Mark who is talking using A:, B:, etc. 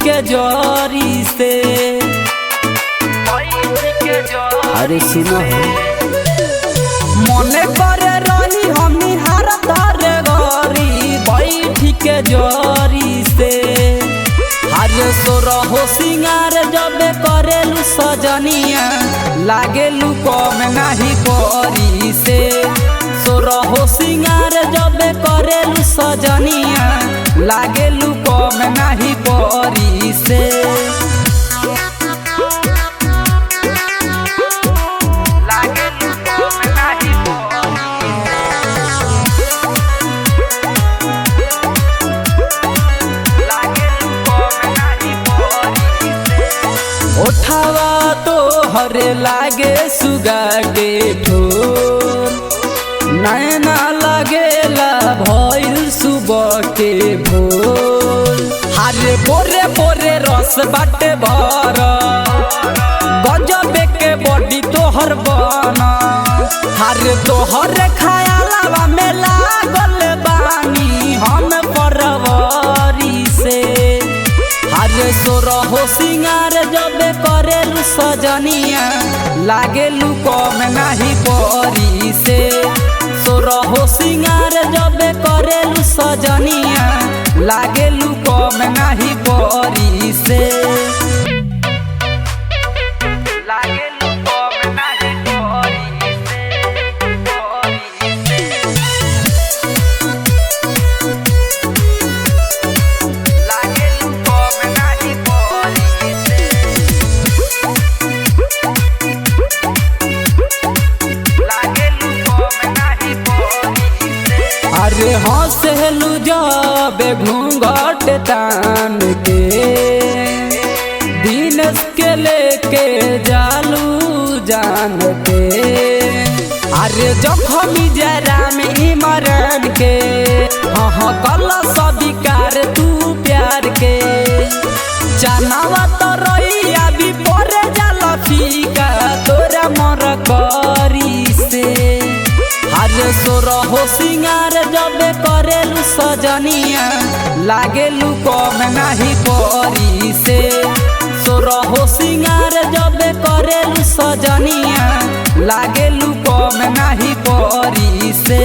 A: के जोरी से। अरे सुनो मने करे रही हमी हर तारे गरी बैठ के जोरी से। अरे सोरहो सिंगार जब करेलू सजनिया लागेलू कम नहीं करी से। सोरहो सिंगार जब करेलू सजनिया लागेलू कम नहीं करी से। उठावा तो हरे लागे सुगा के ठोर नैना लागेला भइल सुबह के भोर। हरे बोरे बोरे रस बाटे भर गजबे के बॉडी तोहर बना। हरे तोहर खायाला में लागल बानी हम परवरी से। हरे सोरहो सिंगार जब करेलू सजनिया लागेलू कम नहीं करी से। सोरहो सिंगार जब करेलू सजनिया लागेलू कम नहीं करी से। अरे हंसलू जब घूंघट तान के दिनस के लेके जालू जान के। अरे जखमी जरा में इमरान के हाँ कल सबिकार तू प्यार के। चनावा तो रोइया भी परे जाला फीका तोरा मर करी से। अरे सोरहो सिंगार जब करेलू सजनिया लागेलू कम नहीं करी से। सोरहो सिंगार जब करेलू सजनिया लागेलू कम नहीं करी से।